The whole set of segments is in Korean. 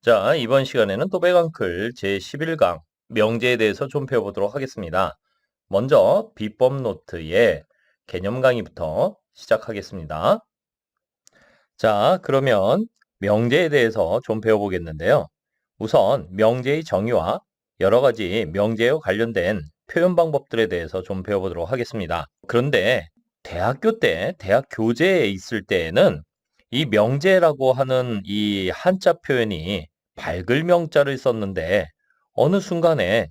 자, 이번 시간에는 또백왕클 제11강 명제에 대해서 좀 배워보도록 하겠습니다. 먼저 비법 노트의 개념 강의부터 시작하겠습니다. 자, 그러면 명제에 대해서 좀 배워보겠는데요. 우선 명제의 정의와 여러 가지 명제와 관련된 표현 방법들에 대해서 좀 배워보도록 하겠습니다. 그런데 대학교 때, 대학 교재에 있을 때에는 이 명제라고 하는 이 한자 표현이 밝을 명자를 썼는데 어느 순간에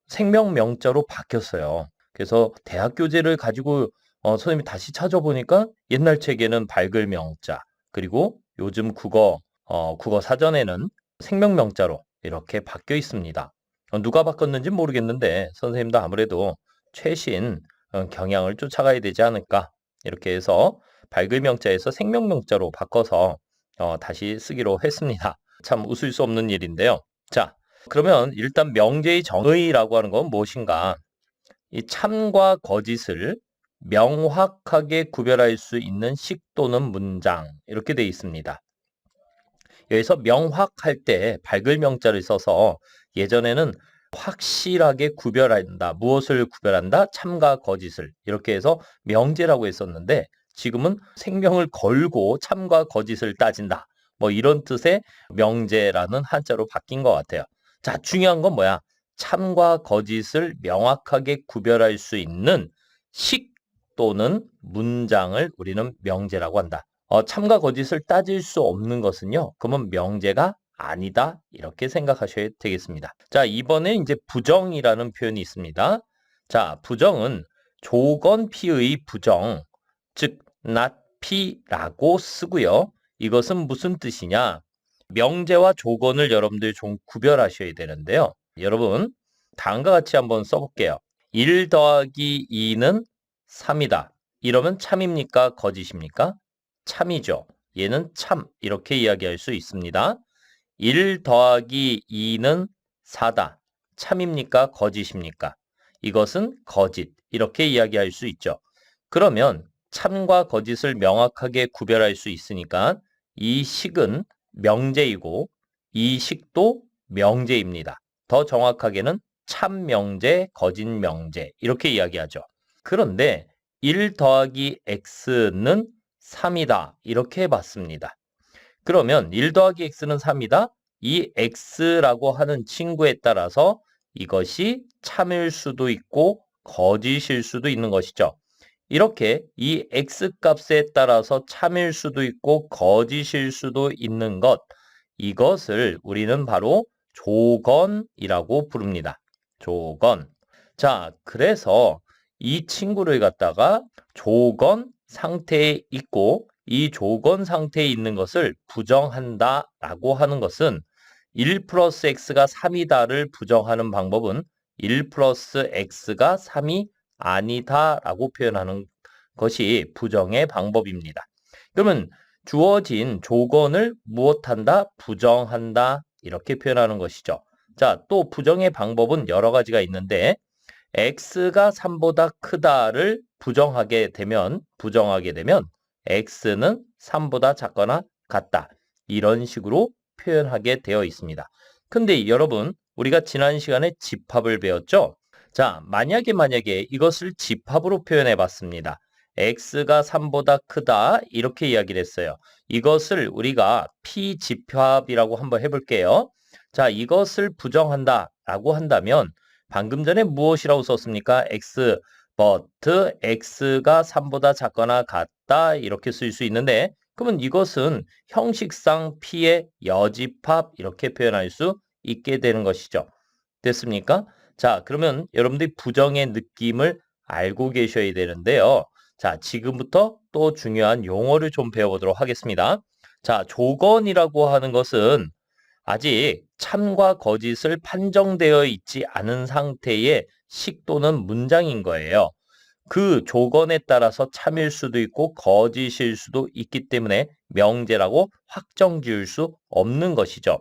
생명 명자로 바뀌었어요. 그래서 대학 교재를 가지고 선생님이 다시 찾아보니까 옛날 책에는 밝을 명자, 그리고 요즘 국어 사전에는 생명 명자로 이렇게 바뀌어 있습니다. 누가 바꿨는지 모르겠는데 선생님도 아무래도 최신 경향을 쫓아가야 되지 않을까 이렇게 해서 밝을 명자에서 생명 명자로 바꿔서 다시 쓰기로 했습니다. 참 웃을 수 없는 일인데요. 자, 그러면 일단 명제의 정의라고 하는 건 무엇인가? 이 참과 거짓을 명확하게 구별할 수 있는 식 또는 문장 이렇게 되어 있습니다. 여기서 명확할 때 밝을 명자를 써서 예전에는 확실하게 구별한다. 무엇을 구별한다? 참과 거짓을. 이렇게 해서 명제라고 했었는데 지금은 생명을 걸고 참과 거짓을 따진다. 뭐 이런 뜻의 명제라는 한자로 바뀐 것 같아요. 자, 중요한 건 뭐야? 참과 거짓을 명확하게 구별할 수 있는 식 또는 문장을 우리는 명제라고 한다. 참과 거짓을 따질 수 없는 것은요. 그러면 명제가 아니다. 이렇게 생각하셔야 되겠습니다. 자, 이번에 이제 부정이라는 표현이 있습니다. 자, 부정은 조건피의 부정, 즉 not 피라고 쓰고요. 이것은 무슨 뜻이냐? 명제와 조건을 여러분들 좀 구별하셔야 되는데요. 여러분, 다음과 같이 한번 써볼게요. 1 더하기 2는 3이다. 이러면 참입니까? 거짓입니까? 참이죠. 얘는 참 이렇게 이야기할 수 있습니다. 1 더하기 2는 4다. 참입니까? 거짓입니까? 이것은 거짓 이렇게 이야기할 수 있죠. 그러면 참과 거짓을 명확하게 구별할 수 있으니까 이 식은 명제이고 이 식도 명제입니다. 더 정확하게는 참명제, 거짓명제 이렇게 이야기하죠. 그런데 1 더하기 x는 3이다. 이렇게 해봤습니다. 그러면 1 더하기 x는 3이다. 이 x라고 하는 친구에 따라서 이것이 참일 수도 있고 거짓일 수도 있는 것이죠. 이렇게 이 x값에 따라서 참일 수도 있고 거짓일 수도 있는 것, 이것을 우리는 바로 조건이라고 부릅니다. 조건. 자, 그래서 이 친구를 갖다가 조건 상태에 있고 이 조건 상태에 있는 것을 부정한다라고 하는 것은 1 플러스 x가 3이다를 부정하는 방법은 1 플러스 x가 3이 아니다라고 표현하는 것이 부정의 방법입니다. 그러면 주어진 조건을 무엇한다? 부정한다. 이렇게 표현하는 것이죠. 자, 또 부정의 방법은 여러 가지가 있는데 x가 3보다 크다를 부정하게 되면 x는 3보다 작거나 같다. 이런 식으로 표현하게 되어 있습니다. 근데 여러분, 우리가 지난 시간에 집합을 배웠죠? 자, 만약에 이것을 집합으로 표현해 봤습니다. x가 3보다 크다 이렇게 이야기를 했어요. 이것을 우리가 피집합이라고 한번 해볼게요. 자, 이것을 부정한다 라고 한다면 방금 전에 무엇이라고 썼습니까? x, but x가 3보다 작거나 같다 이렇게 쓸 수 있는데 그러면 이것은 형식상 p의 여집합 이렇게 표현할 수 있게 되는 것이죠. 됐습니까? 자, 그러면 여러분들이 부정의 느낌을 알고 계셔야 되는데요. 자, 지금부터 또 중요한 용어를 좀 배워보도록 하겠습니다. 자, 조건이라고 하는 것은 아직 참과 거짓을 판정되어 있지 않은 상태의 식 또는 문장인 거예요. 그 조건에 따라서 참일 수도 있고 거짓일 수도 있기 때문에 명제라고 확정 지을 수 없는 것이죠.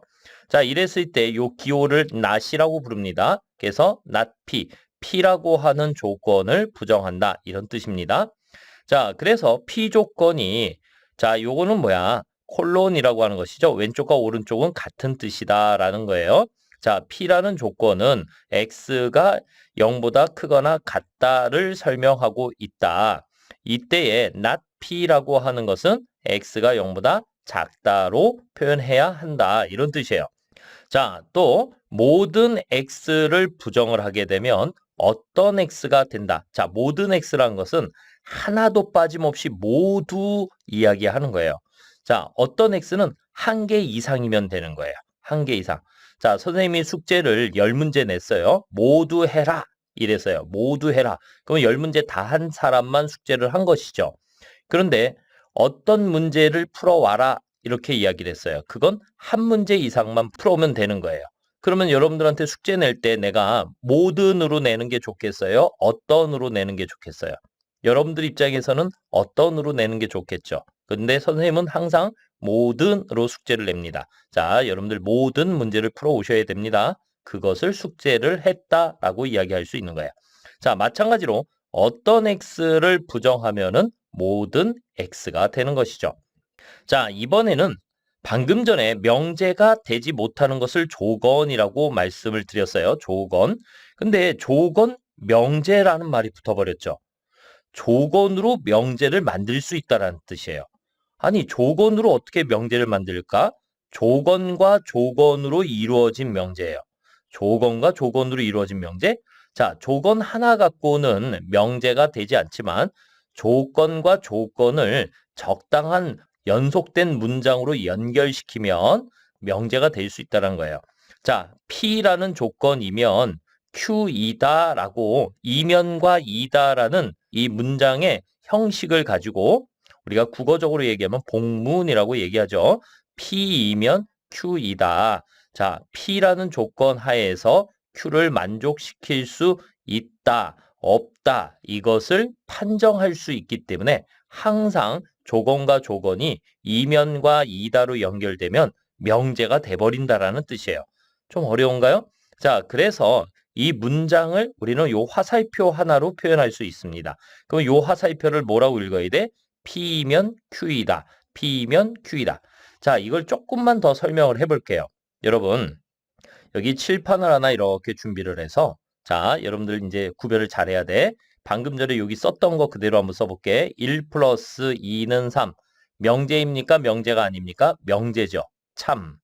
자, 이랬을 때 요 기호를 not이라고 부릅니다. 그래서 not P, P라고 하는 조건을 부정한다. 이런 뜻입니다. 자, 그래서 P 조건이 자, 요거는 뭐야? 콜론이라고 하는 것이죠. 왼쪽과 오른쪽은 같은 뜻이다라는 거예요. 자, P라는 조건은 X가 0보다 크거나 같다를 설명하고 있다. 이때에 not P라고 하는 것은 X가 0보다 작다로 표현해야 한다. 이런 뜻이에요. 자, 또 모든 X를 부정을 하게 되면 어떤 X가 된다. 자, 모든 X라는 것은 하나도 빠짐없이 모두 이야기하는 거예요. 자, 어떤 X는 한 개 이상이면 되는 거예요. 한 개 이상. 자, 선생님이 숙제를 10문제 냈어요. 모두 해라. 이랬어요. 모두 해라. 그럼 10문제 다 한 사람만 숙제를 한 것이죠. 그런데 어떤 문제를 풀어와라. 이렇게 이야기를 했어요. 그건 한 문제 이상만 풀어오면 되는 거예요. 그러면 여러분들한테 숙제 낼 때 내가 모든으로 내는 게 좋겠어요? 어떤으로 내는 게 좋겠어요? 여러분들 입장에서는 어떤으로 내는 게 좋겠죠. 근데 선생님은 항상 모든으로 숙제를 냅니다. 자, 여러분들 모든 문제를 풀어 오셔야 됩니다. 그것을 숙제를 했다라고 이야기할 수 있는 거예요. 자, 마찬가지로 어떤 x를 부정하면은 모든 x가 되는 것이죠. 자, 이번에는 방금 전에 명제가 되지 못하는 것을 조건이라고 말씀을 드렸어요. 조건. 근데 조건, 명제라는 말이 붙어버렸죠. 조건으로 명제를 만들 수 있다는 뜻이에요. 아니, 조건으로 어떻게 명제를 만들까? 조건과 조건으로 이루어진 명제예요. 조건과 조건으로 이루어진 명제? 자, 조건 하나 갖고는 명제가 되지 않지만 조건과 조건을 적당한 연속된 문장으로 연결시키면 명제가 될 수 있다는 거예요. 자, P라는 조건이면 Q이다라고 이면과 이다라는 이 문장의 형식을 가지고 우리가 국어적으로 얘기하면 복문이라고 얘기하죠. P이면 Q이다. 자, P라는 조건 하에서 Q를 만족시킬 수 있다, 없다 이것을 판정할 수 있기 때문에 항상 조건과 조건이 이면과 이다로 연결되면 명제가 돼버린다라는 뜻이에요. 좀 어려운가요? 자, 그래서 이 문장을 우리는 요 화살표 하나로 표현할 수 있습니다. 그럼 요 화살표를 뭐라고 읽어야 돼? P이면 Q이다. P이면 Q이다. 자, 이걸 조금만 더 설명을 해볼게요. 여러분, 여기 칠판을 하나 이렇게 준비를 해서 자, 여러분들 이제 구별을 잘해야 돼. 방금 전에 여기 썼던 거 그대로 한번 써볼게. 1 플러스 2는 3. 명제입니까? 명제가 아닙니까? 명제죠. 참.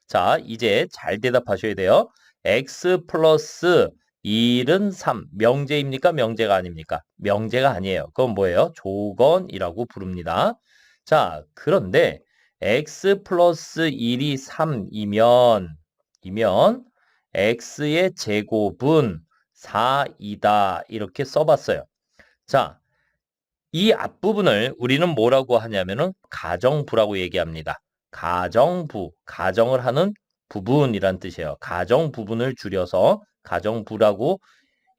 자, 이제 잘 대답하셔야 돼요. x 플러스 1은 3. 명제입니까? 명제가 아닙니까? 명제가 아니에요. 그건 뭐예요? 조건이라고 부릅니다. 자, 그런데 x 플러스 1이 3이면 x의 제곱은 4이다. 이렇게 써봤어요. 자, 이 앞부분을 우리는 뭐라고 하냐면은 가정부라고 얘기합니다. 가정부, 가정을 하는 부분이란 뜻이에요. 가정 부분을 줄여서 가정부라고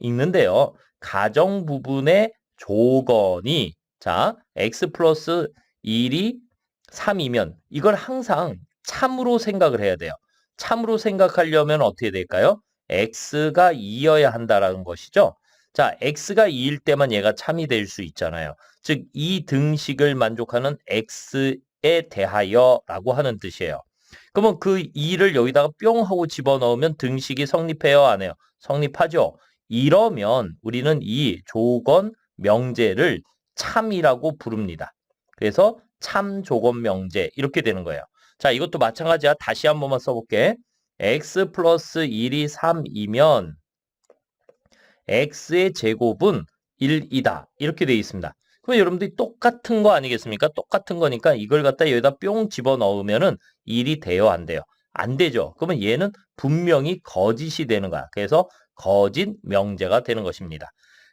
읽는데요. 가정 부분의 조건이 자, x 플러스 1이 3이면 이걸 항상 참으로 생각을 해야 돼요. 참으로 생각하려면 어떻게 될까요? x가 2여야 한다라는 것이죠. 자, x가 2일 때만 얘가 참이 될 수 있잖아요. 즉, 이 등식을 만족하는 x에 대하여라고 하는 뜻이에요. 그러면 그 2를 여기다가 뿅 하고 집어넣으면 등식이 성립해요, 안 해요? 성립하죠. 이러면 우리는 이 조건 명제를 참이라고 부릅니다. 그래서 참 조건 명제 이렇게 되는 거예요. 자, 이것도 마찬가지야. 다시 한 번만 써볼게. x 플러스 1이 3이면 x의 제곱은 1이다. 이렇게 되어 있습니다. 그럼 여러분들이 똑같은 거 아니겠습니까? 똑같은 거니까 이걸 갖다 여기다 뿅 집어넣으면은 1이 돼요, 안 돼요? 안 되죠. 그러면 얘는 분명히 거짓이 되는 거야. 그래서 거짓 명제가 되는 것입니다.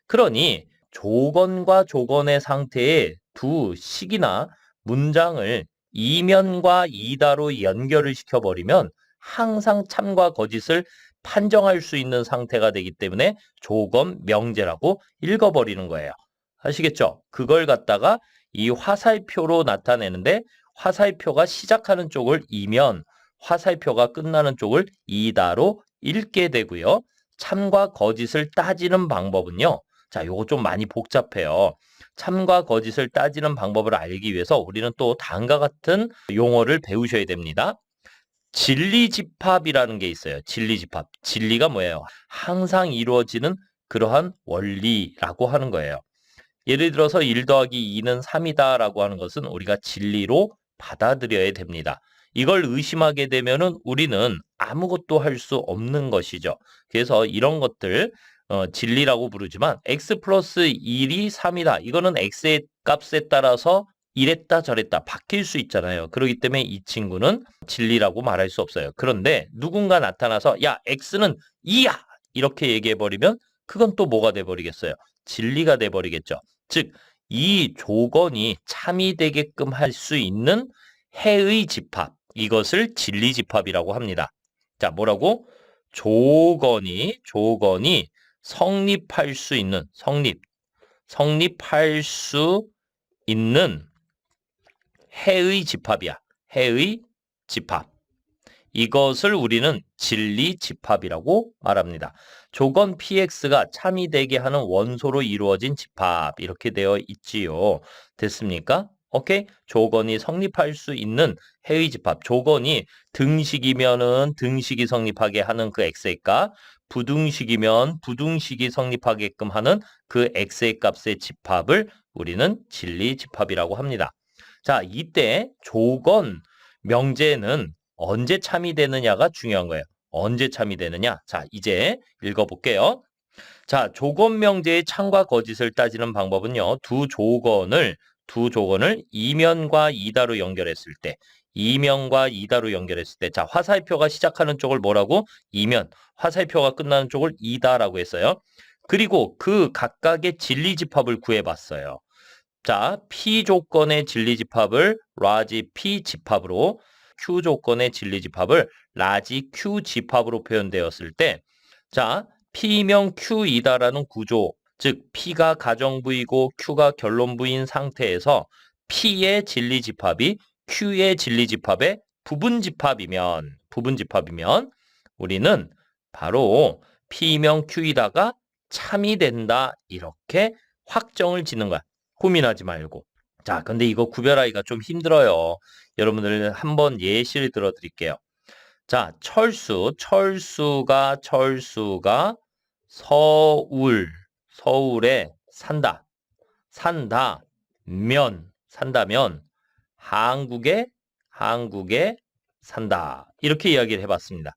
그러니 조건과 조건의 상태에 두 식이나 문장을 이면과 이다로 연결을 시켜버리면 항상 참과 거짓을 판정할 수 있는 상태가 되기 때문에 조건 명제라고 읽어버리는 거예요. 아시겠죠? 그걸 갖다가 이 화살표로 나타내는데 화살표가 시작하는 쪽을 이면 화살표가 끝나는 쪽을 이다로 읽게 되고요. 참과 거짓을 따지는 방법은요. 자, 요거 좀 많이 복잡해요. 참과 거짓을 따지는 방법을 알기 위해서 우리는 또 다음과 같은 용어를 배우셔야 됩니다. 진리집합이라는 게 있어요. 진리집합. 진리가 뭐예요? 항상 이루어지는 그러한 원리라고 하는 거예요. 예를 들어서 1 더하기 2는 3이다 라고 하는 것은 우리가 진리로 받아들여야 됩니다. 이걸 의심하게 되면은 우리는 아무것도 할 수 없는 것이죠. 그래서 이런 것들 진리라고 부르지만 x 플러스 1이 3이다. 이거는 x의 값에 따라서 이랬다 저랬다 바뀔 수 있잖아요. 그렇기 때문에 이 친구는 진리라고 말할 수 없어요. 그런데 누군가 나타나서 야 x는 2야 이렇게 얘기해버리면 그건 또 뭐가 돼버리겠어요? 진리가 돼버리겠죠. 즉 이 조건이 참이 되게끔 할 수 있는 해의 집합, 이것을 진리집합이라고 합니다. 자, 뭐라고? 조건이 성립할 수 있는, 성립할 수 있는 해의 집합이야. 해의 집합. 이것을 우리는 진리집합이라고 말합니다. 조건 px가 참이 되게 하는 원소로 이루어진 집합 이렇게 되어 있지요. 됐습니까? 오케이? 조건이 성립할 수 있는 해의 집합. 조건이 등식이면은 등식이 성립하게 하는 그 x의 값, 부등식이면 부등식이 성립하게끔 하는 그 x의 값의 집합을 우리는 진리집합이라고 합니다. 자, 이때 조건 명제는 언제 참이 되느냐가 중요한 거예요. 언제 참이 되느냐? 자, 이제 읽어볼게요. 자, 조건 명제의 참과 거짓을 따지는 방법은요. 두 조건을 이면과 이다로 연결했을 때, 자, 화살표가 시작하는 쪽을 뭐라고? 이면, 화살표가 끝나는 쪽을 이다라고 했어요. 그리고 그 각각의 진리집합을 구해봤어요. 자, P 조건의 진리집합을 라지 P 집합으로, Q 조건의 진리집합을 라지 Q 집합으로 표현되었을 때, 자, P면 Q이다라는 구조, 즉 P가 가정부이고 Q가 결론부인 상태에서 P의 진리집합이 Q의 진리집합의 부분집합이면 우리는 바로 P면 Q이다가 참이 된다 이렇게 확정을 짓는 거야. 고민하지 말고. 자, 근데 이거 구별하기가 좀 힘들어요. 여러분들 한번 예시를 들어 드릴게요. 자, 철수가 서울에 산다면 한국에 산다. 이렇게 이야기를 해봤습니다.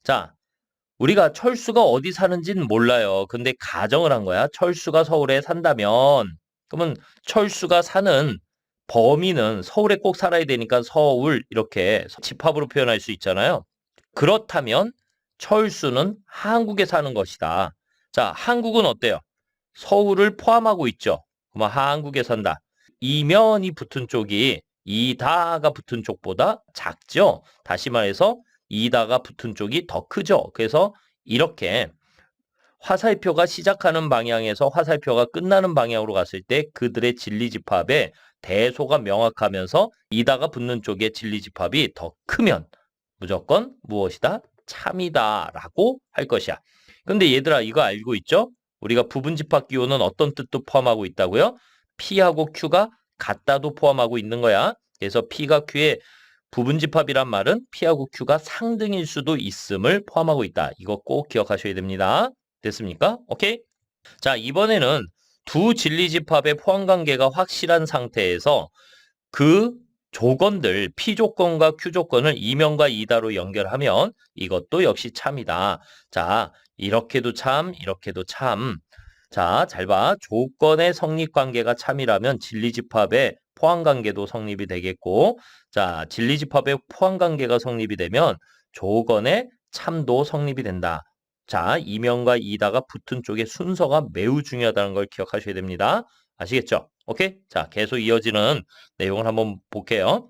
자, 우리가 철수가 어디 사는지는 몰라요. 근데 가정을 한 거야. 철수가 서울에 산다면 그러면 철수가 사는 범위는 서울에 꼭 살아야 되니까 서울 이렇게 집합으로 표현할 수 있잖아요. 그렇다면 철수는 한국에 사는 것이다. 자, 한국은 어때요? 서울을 포함하고 있죠. 그러면 한국에 산다. 이면이 붙은 쪽이 이다가 붙은 쪽보다 작죠. 다시 말해서 이다가 붙은 쪽이 더 크죠. 그래서 이렇게 화살표가 시작하는 방향에서 화살표가 끝나는 방향으로 갔을 때 그들의 진리집합의 대소가 명확하면서 이다가 붙는 쪽의 진리집합이 더 크면 무조건 무엇이다? 참이다 라고 할 것이야. 근데 얘들아 이거 알고 있죠? 우리가 부분집합 기호는 어떤 뜻도 포함하고 있다고요? P하고 Q가 같다도 포함하고 있는 거야. 그래서 P가 Q의 부분집합이란 말은 P하고 Q가 상등일 수도 있음을 포함하고 있다. 이거 꼭 기억하셔야 됩니다. 됐습니까? 오케이? 자, 이번에는 두 진리집합의 포함관계가 확실한 상태에서 그 조건들 P조건과 Q조건을 이면과 이다로 연결하면 이것도 역시 참이다. 자, 이렇게도 참, 이렇게도 참. 자, 잘 봐. 조건의 성립관계가 참이라면 진리집합의 포함관계도 성립이 되겠고, 자, 진리집합의 포함관계가 성립이 되면 조건의 참도 성립이 된다. 자, 이면과 이다가 붙은 쪽의 순서가 매우 중요하다는 걸 기억하셔야 됩니다. 아시겠죠? 오케이? 자, 계속 이어지는 내용을 한번 볼게요.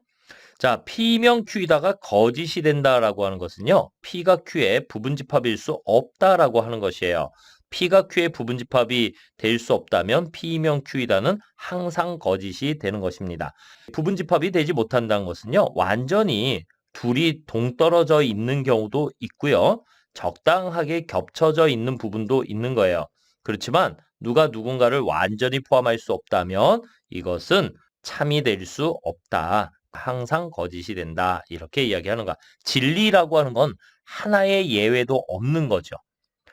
자, P면 Q이다가 거짓이 된다라고 하는 것은요. P가 Q의 부분집합일 수 없다라고 하는 것이에요. P가 Q의 부분집합이 될 수 없다면 P면 Q이다는 항상 거짓이 되는 것입니다. 부분집합이 되지 못한다는 것은요. 완전히 둘이 동떨어져 있는 경우도 있고요. 적당하게 겹쳐져 있는 부분도 있는 거예요. 그렇지만 누가 누군가를 완전히 포함할 수 없다면 이것은 참이 될 수 없다. 항상 거짓이 된다. 이렇게 이야기하는 거야. 진리라고 하는 건 하나의 예외도 없는 거죠.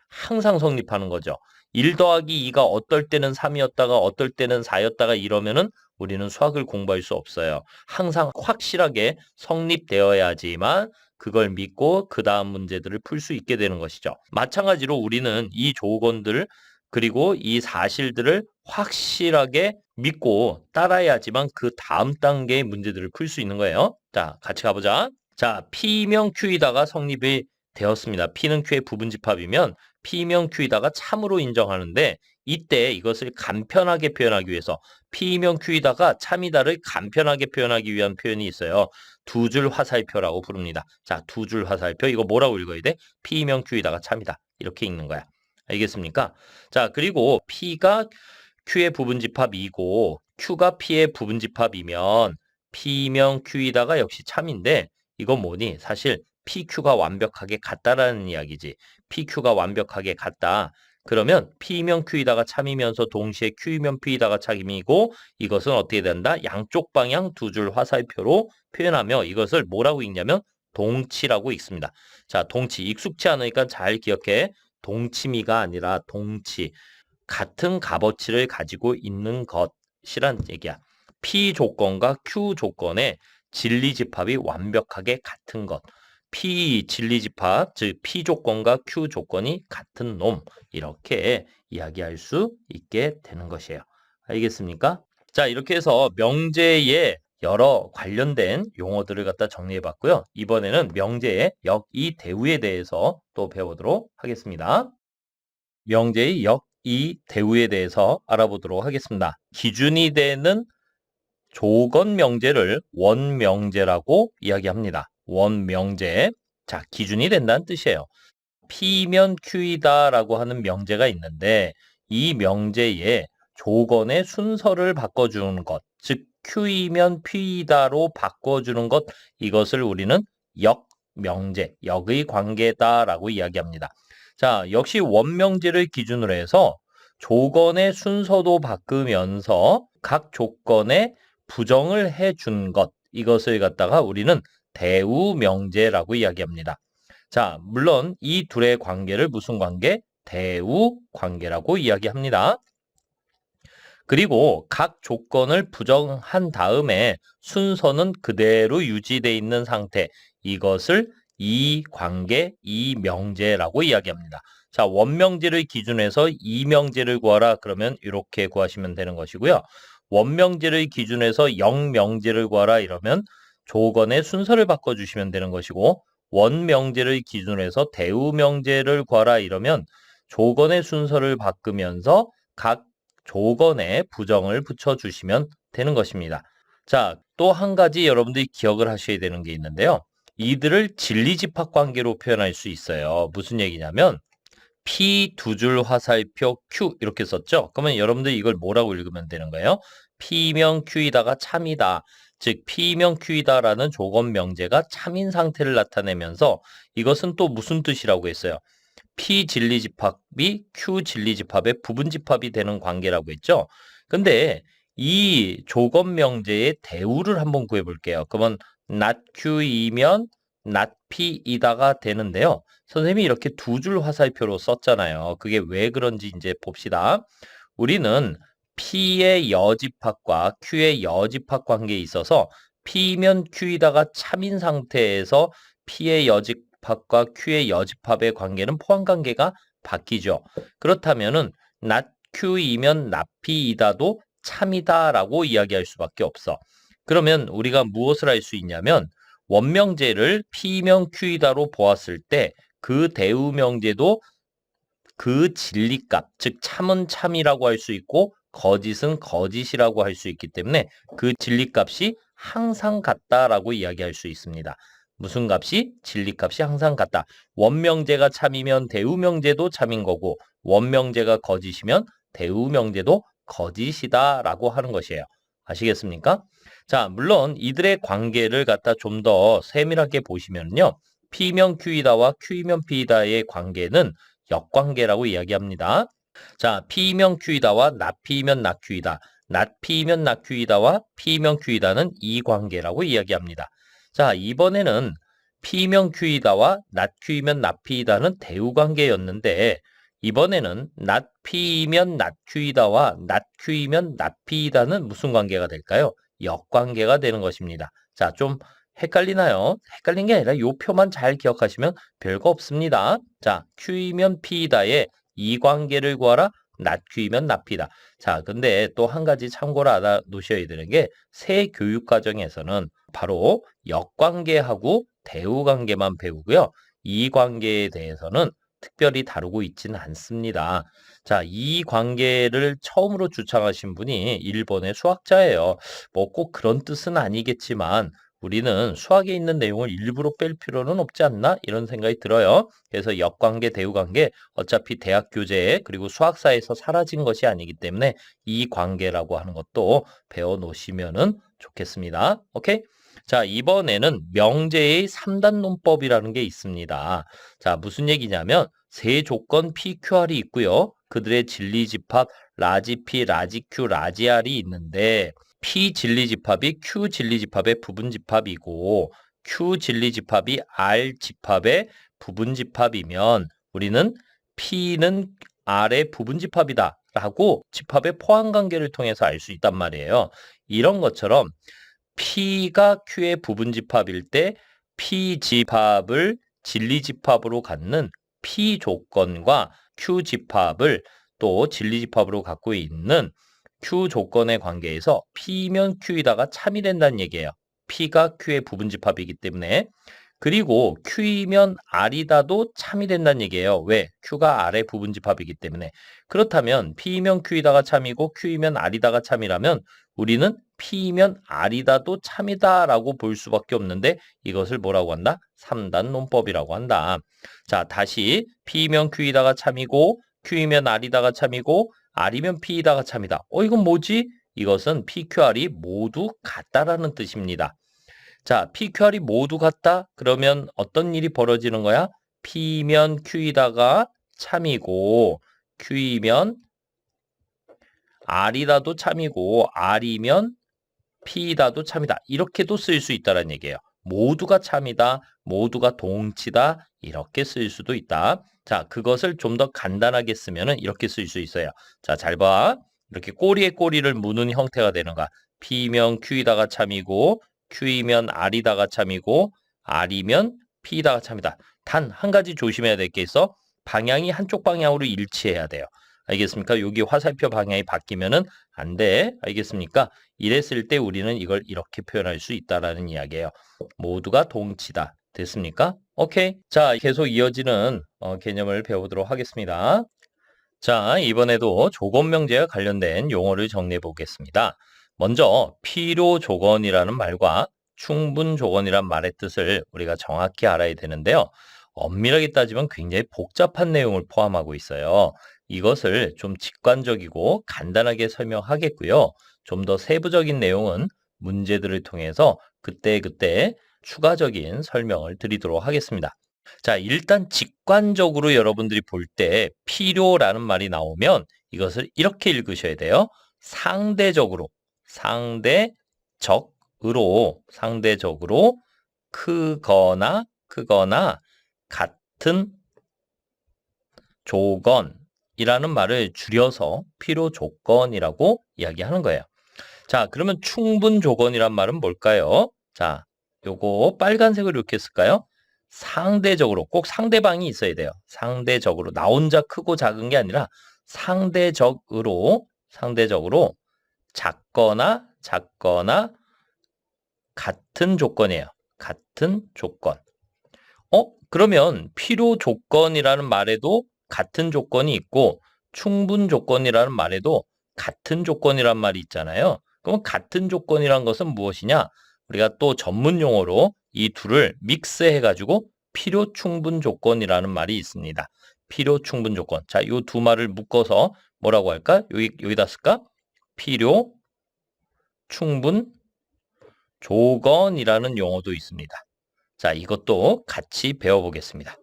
항상 성립하는 거죠. 1 더하기 2가 어떨 때는 3이었다가 어떨 때는 4였다가 이러면은 우리는 수학을 공부할 수 없어요. 항상 확실하게 성립되어야지만 그걸 믿고 그 다음 문제들을 풀 수 있게 되는 것이죠. 마찬가지로 우리는 이 조건들 그리고 이 사실들을 확실하게 믿고 따라야지만 그 다음 단계의 문제들을 풀 수 있는 거예요. 자, 같이 가보자. 자, P명 Q이다가 성립이 되었습니다. P는 Q의 부분집합이면 P명 Q이다가 참으로 인정하는데 이때 이것을 간편하게 표현하기 위해서 P명 Q이다가 참이다를 간편하게 표현하기 위한 표현이 있어요. 두 줄 화살표라고 부릅니다. 자, 두 줄 화살표 이거 뭐라고 읽어야 돼? P명 Q이다가 참이다. 이렇게 읽는 거야. 알겠습니까? 자, 그리고 P가 Q의 부분집합이고 Q가 P의 부분집합이면 P명 Q이다가 역시 참인데 이건 뭐니? 사실 PQ가 완벽하게 같다라는 이야기지. PQ가 완벽하게 같다. 그러면 P면 Q이다가 참이면서 동시에 Q면 P이다가 참이고 이것은 어떻게 된다? 양쪽 방향 두 줄 화살표로 표현하며 이것을 뭐라고 읽냐면 동치라고 읽습니다. 자, 동치. 익숙치 않으니까 잘 기억해. 동치미가 아니라 동치. 같은 값어치를 가지고 있는 것이란 얘기야. P 조건과 Q 조건의 진리집합이 완벽하게 같은 것. P 진리집합, 즉 P 조건과 Q 조건이 같은 놈. 이렇게 이야기할 수 있게 되는 것이에요. 알겠습니까? 자, 이렇게 해서 명제의 여러 관련된 용어들을 갖다 정리해 봤고요. 이번에는 명제의 역이 대우에 대해서 또 배워보도록 하겠습니다. 명제의 역이 대우에 대해서 알아보도록 하겠습니다. 기준이 되는 조건 명제를 원명제라고 이야기합니다. 원명제. 자, 기준이 된다는 뜻이에요. P면 Q이다라고 하는 명제가 있는데 이 명제에 조건의 순서를 바꿔주는 것, 즉 Q이면 P이다로 바꿔주는 것, 이것을 우리는 역명제, 역의 관계다라고 이야기합니다. 자, 역시 원명제를 기준으로 해서 조건의 순서도 바꾸면서 각 조건에 부정을 해준 것, 이것을 갖다가 우리는 대우명제라고 이야기합니다. 자, 물론 이 둘의 관계를 무슨 관계? 대우 관계라고 이야기합니다. 그리고 각 조건을 부정한 다음에 순서는 그대로 유지되어 있는 상태, 이것을 이관계, 이명제라고 이야기합니다. 자, 원명제를 기준해서 이명제를 구하라 그러면 이렇게 구하시면 되는 것이고요. 원명제를 기준해서 영명제를 구하라 이러면 조건의 순서를 바꿔주시면 되는 것이고 원명제를 기준으로 해서 대우명제를 구하라 이러면 조건의 순서를 바꾸면서 각 조건에 부정을 붙여주시면 되는 것입니다. 자, 또 한 가지 여러분들이 기억을 하셔야 되는 게 있는데요. 이들을 진리집합관계로 표현할 수 있어요. 무슨 얘기냐면 P 두 줄 화살표 Q 이렇게 썼죠? 그러면 여러분들이 이걸 뭐라고 읽으면 되는 거예요? P명 Q이다가 참이다. 즉 P명 Q이다라는 조건 명제가 참인 상태를 나타내면서 이것은 또 무슨 뜻이라고 했어요? P 진리집합이 Q 진리집합의 부분집합이 되는 관계라고 했죠. 근데 이 조건 명제의 대우를 한번 구해 볼게요. 그러면 not Q이면 not P이다가 되는데요. 선생님이 이렇게 두 줄 화살표로 썼잖아요. 그게 왜 그런지 이제 봅시다. 우리는 P의 여집합과 Q의 여집합 관계에 있어서 P면 Q이다가 참인 상태에서 P의 여집합과 Q의 여집합의 관계는 포함관계가 바뀌죠. 그렇다면은 not Q이면 not P이다도 참이다라고 이야기할 수밖에 없어. 그러면 우리가 무엇을 할 수 있냐면 원명제를 P명 Q이다로 보았을 때 그 대우명제도 그 진리값, 즉 참은 참이라고 할 수 있고 거짓은 거짓이라고 할 수 있기 때문에 그 진리값이 항상 같다라고 이야기할 수 있습니다. 무슨 값이? 진리값이 항상 같다. 원명제가 참이면 대우명제도 참인 거고 원명제가 거짓이면 대우명제도 거짓이다라고 하는 것이에요. 아시겠습니까? 자, 물론 이들의 관계를 갖다 좀 더 세밀하게 보시면요. P면 Q이다와 Q면 P이다의 관계는 역관계라고 이야기합니다. 자, P면 Q이다와 not P면 not Q이다. not P면 not Q이다와 P면 Q이다는 이 관계라고 이야기합니다. 자, 이번에는 P면 Q이다와 not Q면 not P이다는 대우 관계였는데 이번에는 not P면 not Q이다와 not Q면 not P이다는 무슨 관계가 될까요? 역관계가 되는 것입니다. 자, 좀 헷갈리나요? 헷갈린 게 아니라 요 표만 잘 기억하시면 별거 없습니다. 자, Q이면 P이다의 이 관계를 구하라. not Q이면 not P다. 자, 근데 또 한 가지 참고를 알아 놓으셔야 되는 게 새 교육 과정에서는 바로 역관계하고 대우 관계만 배우고요. 이 관계에 대해서는 특별히 다루고 있지는 않습니다. 자, 이 관계를 처음으로 주창하신 분이 일본의 수학자예요. 뭐 꼭 그런 뜻은 아니겠지만 우리는 수학에 있는 내용을 일부러 뺄 필요는 없지 않나? 이런 생각이 들어요. 그래서 역관계, 대우관계 어차피 대학 교재에 그리고 수학사에서 사라진 것이 아니기 때문에 이 관계라고 하는 것도 배워 놓으시면 좋겠습니다. 오케이? 자, 이번에는 명제의 3단 논법이라는 게 있습니다. 자, 무슨 얘기냐면 세 조건 PQR이 있고요. 그들의 진리집합 라지 P, 라지 Q, 라지 R이 있는데 P 진리집합이 Q 진리집합의 부분집합이고 Q 진리집합이 R 집합의 부분집합이면 우리는 P는 R의 부분집합이다 라고 집합의 포함관계를 통해서 알 수 있단 말이에요. 이런 것처럼 P가 Q의 부분집합일 때 P 집합을 진리집합으로 갖는 P 조건과 Q 집합을 또 진리집합으로 갖고 있는 Q 조건의 관계에서 P면 Q이다가 참이 된다는 얘기예요. P가 Q의 부분집합이기 때문에. 그리고 Q이면 R이다도 참이 된다는 얘기예요. 왜? Q가 R의 부분집합이기 때문에. 그렇다면 P면 Q이다가 참이고 Q이면 R이다가 참이라면 우리는 P면 R이다도 참이다라고 볼 수밖에 없는데 이것을 뭐라고 한다? 3단 논법이라고 한다. 자, 다시 P면 Q이다가 참이고 Q이면 R이다가 참이고 R이면 P이다가 참이다. 이건 뭐지? 이것은 PQR이 모두 같다라는 뜻입니다. 자, PQR이 모두 같다? 그러면 어떤 일이 벌어지는 거야? P면 Q이다가 참이고 Q이면 R이다도 참이고 R이면 P이다도 참이다. 이렇게도 쓸 수 있다는 얘기예요. 모두가 참이다, 모두가 동치다 이렇게 쓸 수도 있다. 자, 그것을 좀 더 간단하게 쓰면 이렇게 쓸 수 있어요. 자, 잘 봐. 이렇게 꼬리에 꼬리를 무는 형태가 되는가. P면 Q이다가 참이고 Q이면 R이다가 참이고 R이면 P이다가 참이다. 단 한 가지 조심해야 될 게 있어. 방향이 한쪽 방향으로 일치해야 돼요. 알겠습니까? 여기 화살표 방향이 바뀌면은 안 돼. 알겠습니까? 이랬을 때 우리는 이걸 이렇게 표현할 수 있다라는 이야기예요. 모두가 동치다. 됐습니까? 오케이. 자, 계속 이어지는 개념을 배워보도록 하겠습니다. 자, 이번에도 조건명제와 관련된 용어를 정리해 보겠습니다. 먼저 필요조건이라는 말과 충분조건이란 말의 뜻을 우리가 정확히 알아야 되는데요. 엄밀하게 따지면 굉장히 복잡한 내용을 포함하고 있어요. 이것을 좀 직관적이고 간단하게 설명하겠고요. 좀 더 세부적인 내용은 문제들을 통해서 그때그때 추가적인 설명을 드리도록 하겠습니다. 자, 일단 직관적으로 여러분들이 볼 때 필요라는 말이 나오면 이것을 이렇게 읽으셔야 돼요. 상대적으로, 상대적으로 크거나 같은 조건이라는 말을 줄여서 필요 조건이라고 이야기하는 거예요. 자, 그러면 충분 조건이란 말은 뭘까요? 자, 요거 빨간색으로 이렇게 쓸까요? 상대적으로 꼭 상대방이 있어야 돼요. 상대적으로 나 혼자 크고 작은 게 아니라 상대적으로 작거나 같은 조건이에요. 같은 조건. 그러면 필요 조건이라는 말에도 같은 조건이 있고 충분 조건이라는 말에도 같은 조건이란 말이 있잖아요. 그럼 같은 조건이란 것은 무엇이냐? 우리가 또 전문 용어로 이 둘을 믹스해가지고 필요 충분 조건이라는 말이 있습니다. 필요 충분 조건. 자, 이 두 말을 묶어서 뭐라고 할까? 여기다 쓸까? 필요 충분 조건이라는 용어도 있습니다. 자, 이것도 같이 배워보겠습니다.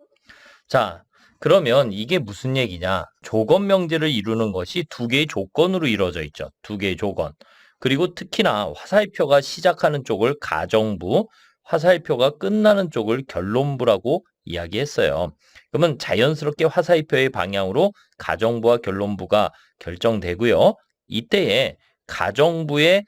자, 그러면 이게 무슨 얘기냐? 조건 명제를 이루는 것이 두 개의 조건으로 이루어져 있죠. 두 개의 조건. 그리고 특히나 화살표가 시작하는 쪽을 가정부, 화살표가 끝나는 쪽을 결론부라고 이야기했어요. 그러면 자연스럽게 화살표의 방향으로 가정부와 결론부가 결정되고요. 이때에 가정부의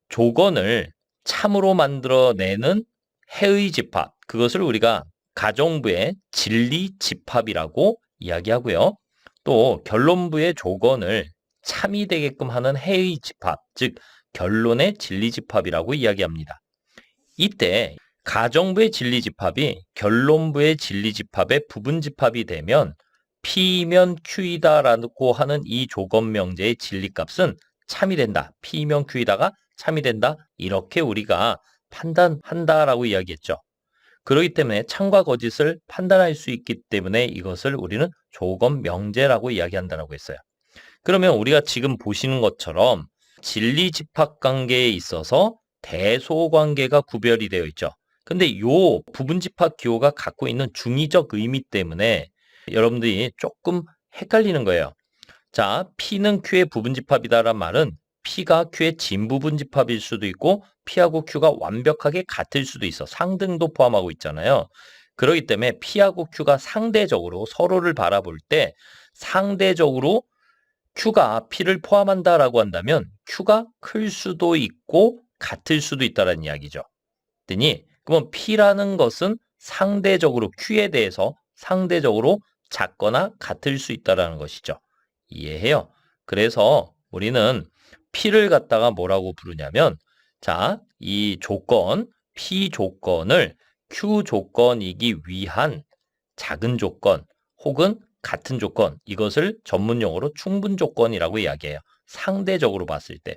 조건을 참으로 만들어내는 해의 집합, 그것을 우리가 가정부의 진리 집합이라고 이야기하고요. 또 결론부의 조건을 참이 되게끔 하는 해의 집합, 즉 결론의 진리 집합이라고 이야기합니다. 이때 가정부의 진리 집합이 결론부의 진리 집합의 부분 집합이 되면 P면 Q이다라고 하는 이 조건 명제의 진리값은 참이 된다. P면 Q이다가 참이 된다. 이렇게 우리가 판단한다라고 이야기했죠. 그렇기 때문에 참과 거짓을 판단할 수 있기 때문에 이것을 우리는 조건 명제라고 이야기한다라고 했어요. 그러면 우리가 지금 보시는 것처럼 진리 집합 관계에 있어서 대소 관계가 구별이 되어 있죠. 근데 요 부분 집합 기호가 갖고 있는 중의적 의미 때문에 여러분들이 조금 헷갈리는 거예요. 자, P는 Q의 부분 집합이다란 말은 P가 Q의 진부분 집합일 수도 있고 P하고 Q가 완벽하게 같을 수도 있어. 상등도 포함하고 있잖아요. 그렇기 때문에 P하고 Q가 상대적으로 서로를 바라볼 때 상대적으로 Q가 P를 포함한다라고 한다면 Q가 클 수도 있고 같을 수도 있다는 이야기죠. 그러면 P라는 것은 상대적으로 Q에 대해서 상대적으로 작거나 같을 수 있다는 것이죠. 이해해요? 그래서 우리는 P를 갖다가 뭐라고 부르냐면 자, 이 조건, P 조건을 Q 조건이기 위한 작은 조건 혹은 같은 조건, 이것을 전문용어로 충분 조건이라고 이야기해요. 상대적으로 봤을 때.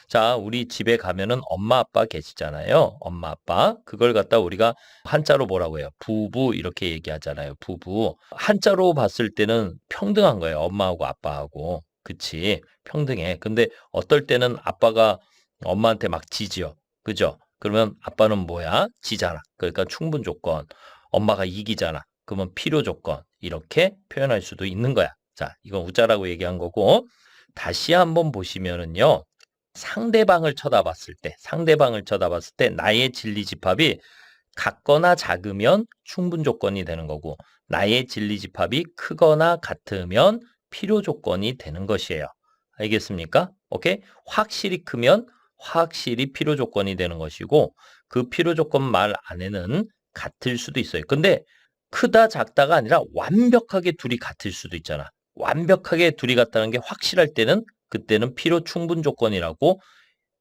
자, 우리 집에 가면은 엄마 아빠 계시잖아요. 엄마 아빠. 그걸 갖다 우리가 한자로 뭐라고 해요? 부부 이렇게 얘기하잖아요. 부부. 한자로 봤을 때는 평등한 거예요. 엄마하고 아빠하고. 그치? 평등해. 근데 어떨 때는 아빠가 엄마한테 막 지지요. 그죠? 그러면 아빠는 뭐야? 지잖아. 그러니까 충분 조건. 엄마가 이기잖아. 그러면 필요 조건. 이렇게 표현할 수도 있는 거야. 자, 이건 우자라고 얘기한 거고. 다시 한번 보시면은요. 상대방을 쳐다봤을 때 나의 진리 집합이 같거나 작으면 충분 조건이 되는 거고 나의 진리 집합이 크거나 같으면 필요 조건이 되는 것이에요. 알겠습니까? 오케이? 확실히 크면 확실히 필요 조건이 되는 것이고 그 필요 조건 말 안에는 같을 수도 있어요. 근데 크다 작다가 아니라 완벽하게 둘이 같을 수도 있잖아. 완벽하게 둘이 같다는 게 확실할 때는 그때는 필요 충분 조건이라고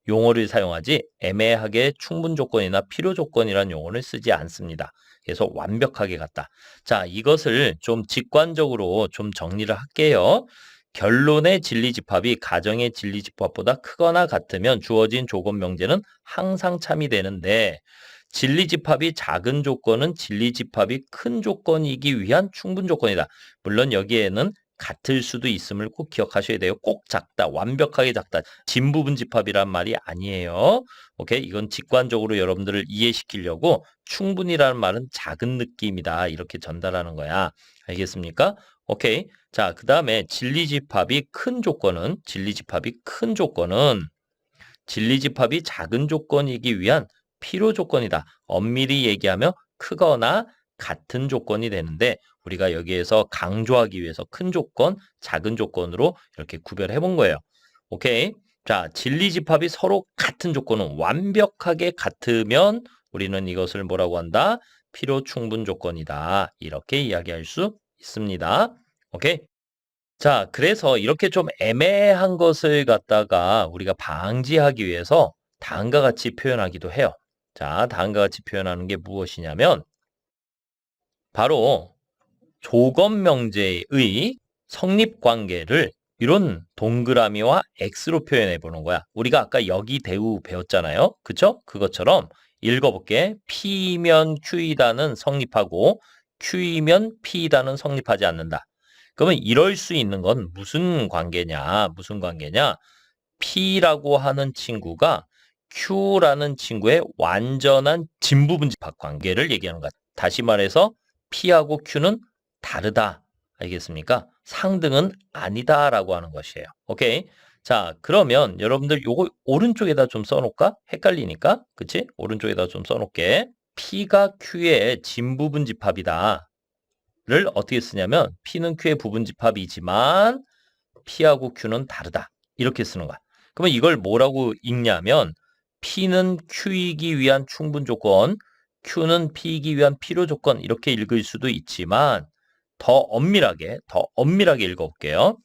용어를 사용하지 애매하게 충분 조건이나 필요 조건이라는 용어를 쓰지 않습니다. 그래서 완벽하게 같다. 자, 이것을 좀 직관적으로 좀 정리를 할게요. 결론의 진리 집합이 가정의 진리 집합보다 크거나 같으면 주어진 조건 명제는 항상 참이 되는데 진리 집합이 작은 조건은 진리 집합이 큰 조건이기 위한 충분 조건이다. 물론 여기에는 같을 수도 있음을 꼭 기억하셔야 돼요. 꼭 작다, 완벽하게 작다. 진부분 집합이란 말이 아니에요. 오케이? 이건 직관적으로 여러분들을 이해시키려고 충분이라는 말은 작은 느낌이다. 이렇게 전달하는 거야. 알겠습니까? 오케이. 자, 그 다음에 진리 집합이 큰 조건은 진리 집합이 작은 조건이기 위한 필요 조건이다. 엄밀히 얘기하면 크거나 같은 조건이 되는데 우리가 여기에서 강조하기 위해서 큰 조건, 작은 조건으로 이렇게 구별해 본 거예요. 오케이? 자, 진리 집합이 서로 같은 조건은 완벽하게 같으면 우리는 이것을 뭐라고 한다? 필요 충분 조건이다. 이렇게 이야기할 수 있습니다. 오케이? 자, 그래서 이렇게 좀 애매한 것을 갖다가 우리가 방지하기 위해서 다음과 같이 표현하기도 해요. 자, 다음과 같이 표현하는 게 무엇이냐면 바로 조건 명제의 성립 관계를 이런 동그라미와 X로 표현해 보는 거야. 우리가 아까 여기 대우 배웠잖아요. 그쵸? 그것처럼 읽어볼게. P면 Q이다는 성립하고 Q이면 P이다는 성립하지 않는다. 그러면 이럴 수 있는 건 무슨 관계냐? P라고 하는 친구가 Q라는 친구의 완전한 진부분 집합 관계를 얘기하는 거야. 다시 말해서 P하고 Q는 다르다. 알겠습니까? 상등은 아니다라고 하는 것이에요. 오케이? 자, 그러면 여러분들 요거 오른쪽에다 좀 써놓을까? 헷갈리니까. 그치? 오른쪽에다 좀 써놓을게. P가 Q의 진부분 집합이다. 를 어떻게 쓰냐면 P는 Q의 부분 집합이지만 P하고 Q는 다르다. 이렇게 쓰는 거야. 그러면 이걸 뭐라고 읽냐면 P는 Q이기 위한 충분 조건, Q는 P이기 위한 필요 조건 이렇게 읽을 수도 있지만 더 엄밀하게 읽어볼게요.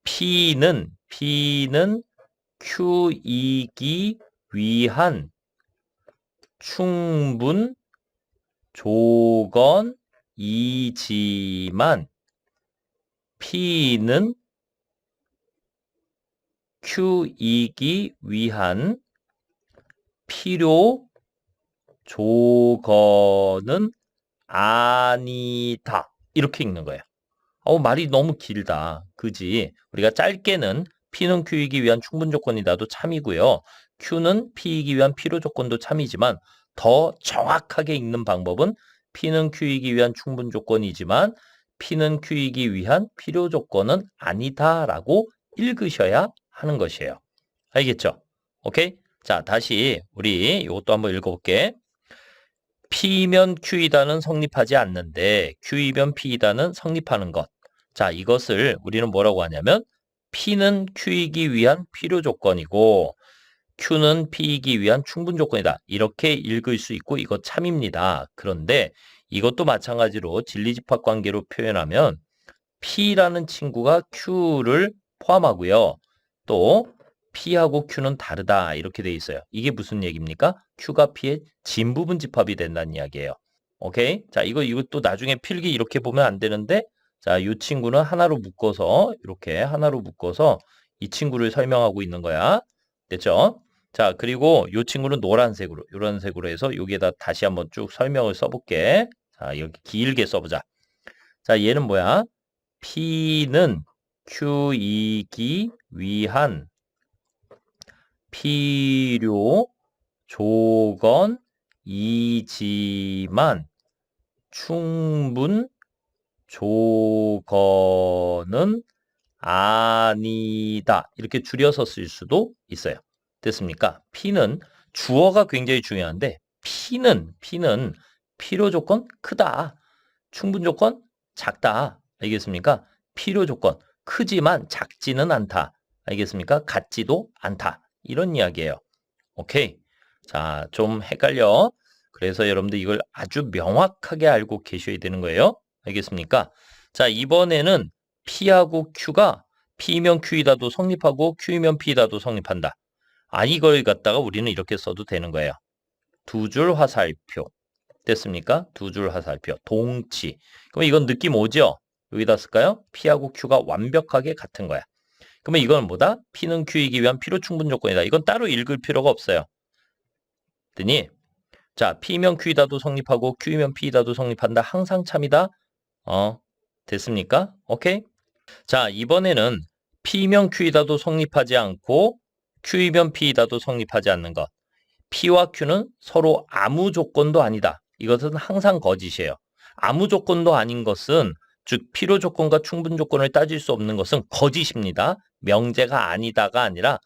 P는 Q이기 위한 충분 조건이지만 P는 Q이기 위한 필요 조건은 아니다. 이렇게 읽는 거예요. 말이 너무 길다. 그지? 우리가 짧게는 P는 Q이기 위한 충분 조건이다도 참이고요. Q는 P이기 위한 필요 조건도 참이지만 더 정확하게 읽는 방법은 P는 Q이기 위한 충분 조건이지만 P는 Q이기 위한 필요 조건은 아니다라고 읽으셔야 하는 것이에요. 알겠죠? 오케이? 자, 다시 우리 이것도 한번 읽어볼게. P면 Q이다는 성립하지 않는데 Q이면 P이다는 성립하는 것. 자, 이것을 우리는 뭐라고 하냐면 P는 Q이기 위한 필요 조건이고 Q는 P이기 위한 충분 조건이다. 이렇게 읽을 수 있고 이거 참입니다. 그런데 이것도 마찬가지로 진리집합 관계로 표현하면 P라는 친구가 Q를 포함하고요. 또 P하고 Q는 다르다 이렇게 돼 있어요. 이게 무슨 얘기입니까? Q가 P의 진부분 집합이 된다는 이야기예요. 오케이? 자, 이것도 나중에 필기 이렇게 보면 안 되는데 자, 이 친구는 하나로 묶어서 이렇게 하나로 묶어서 이 친구를 설명하고 있는 거야. 됐죠? 자, 그리고 이 친구는 노란색으로 이런 색으로 해서 여기에다 다시 한번 쭉 설명을 써볼게. 자, 여기 길게 써보자. 자, 얘는 뭐야? P는 Q이기 위한 필요 조건이지만 충분 조건은 아니다. 이렇게 줄여서 쓸 수도 있어요. 됐습니까? P는 주어가 굉장히 중요한데 P는 필요 조건 크다. 충분 조건 작다. 알겠습니까? 필요 조건 크지만 작지는 않다. 알겠습니까? 같지도 않다. 이런 이야기예요. 오케이. 자, 좀 헷갈려. 그래서 여러분들 이걸 아주 명확하게 알고 계셔야 되는 거예요. 알겠습니까? 자, 이번에는 P하고 Q가 P면 Q이다도 성립하고 Q면 P이다도 성립한다. 이걸 갖다가 우리는 이렇게 써도 되는 거예요. 두 줄 화살표. 됐습니까? 두 줄 화살표. 동치. 그럼 이건 느낌 오죠? 여기다 쓸까요? P하고 Q가 완벽하게 같은 거야. 그러면 이건 뭐다? P는 Q이기 위한 필요 충분 조건이다. 이건 따로 읽을 필요가 없어요. 그랬더니 자, P면 Q이다도 성립하고 Q면 P이다도 성립한다. 항상 참이다. 됐습니까? 오케이? 자, 이번에는 P면 Q이다도 성립하지 않고 Q이면 P이다도 성립하지 않는 것. P와 Q는 서로 아무 조건도 아니다. 이것은 항상 거짓이에요. 아무 조건도 아닌 것은 즉 필요 조건과 충분 조건을 따질 수 없는 것은 거짓입니다. 명제가 아니다가 아니라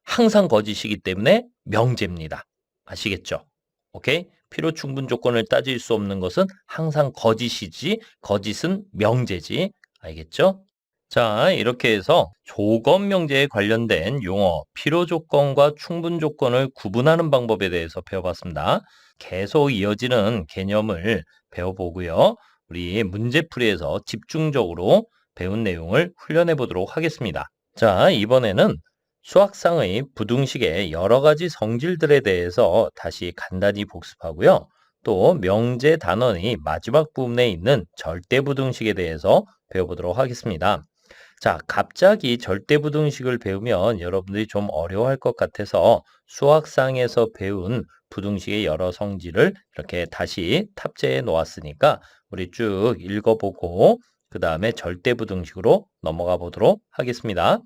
항상 거짓이기 때문에 명제입니다. 아시겠죠? 오케이? 필요 충분 조건을 따질 수 없는 것은 항상 거짓이지 거짓은 명제지. 알겠죠? 자, 이렇게 해서 조건 명제에 관련된 용어, 필요 조건과 충분 조건을 구분하는 방법에 대해서 배워봤습니다. 계속 이어지는 개념을 배워보고요. 우리 문제풀이에서 집중적으로 배운 내용을 훈련해 보도록 하겠습니다. 자, 이번에는 수학상의 부등식의 여러 가지 성질들에 대해서 다시 간단히 복습하고요. 또 명제 단원의 마지막 부분에 있는 절대부등식에 대해서 배워보도록 하겠습니다. 자, 갑자기 절대부등식을 배우면 여러분들이 좀 어려워할 것 같아서 수학상에서 배운 부등식의 여러 성질을 이렇게 다시 탑재해 놓았으니까 우리 쭉 읽어보고 그 다음에 절대부등식으로 넘어가 보도록 하겠습니다.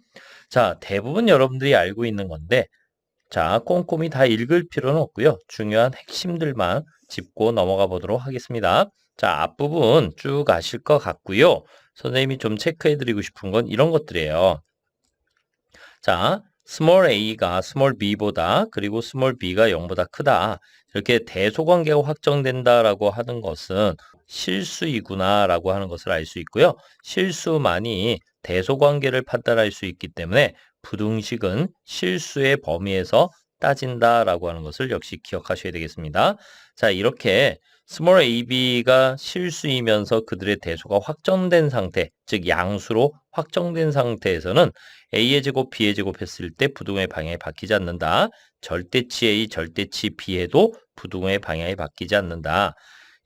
자, 대부분 여러분들이 알고 있는 건데 자, 꼼꼼히 다 읽을 필요는 없고요. 중요한 핵심들만 짚고 넘어가 보도록 하겠습니다. 자, 앞부분 쭉 아실 것 같고요. 선생님이 좀 체크해드리고 싶은 건 이런 것들이에요. 자, small a가 small b보다 그리고 small b가 0보다 크다. 이렇게 대소관계가 확정된다라고 하는 것은 실수이구나라고 하는 것을 알 수 있고요. 실수만이 대소관계를 판단할 수 있기 때문에 부등식은 실수의 범위에서 따진다라고 하는 것을 역시 기억하셔야 되겠습니다. 자, 이렇게 small ab가 실수이면서 그들의 대소가 확정된 상태, 즉 양수로 확정된 상태에서는 a의 제곱, b의 제곱 했을 때 부등호의 방향이 바뀌지 않는다. 절대치 a, 절대치 b에도 부등호의 방향이 바뀌지 않는다.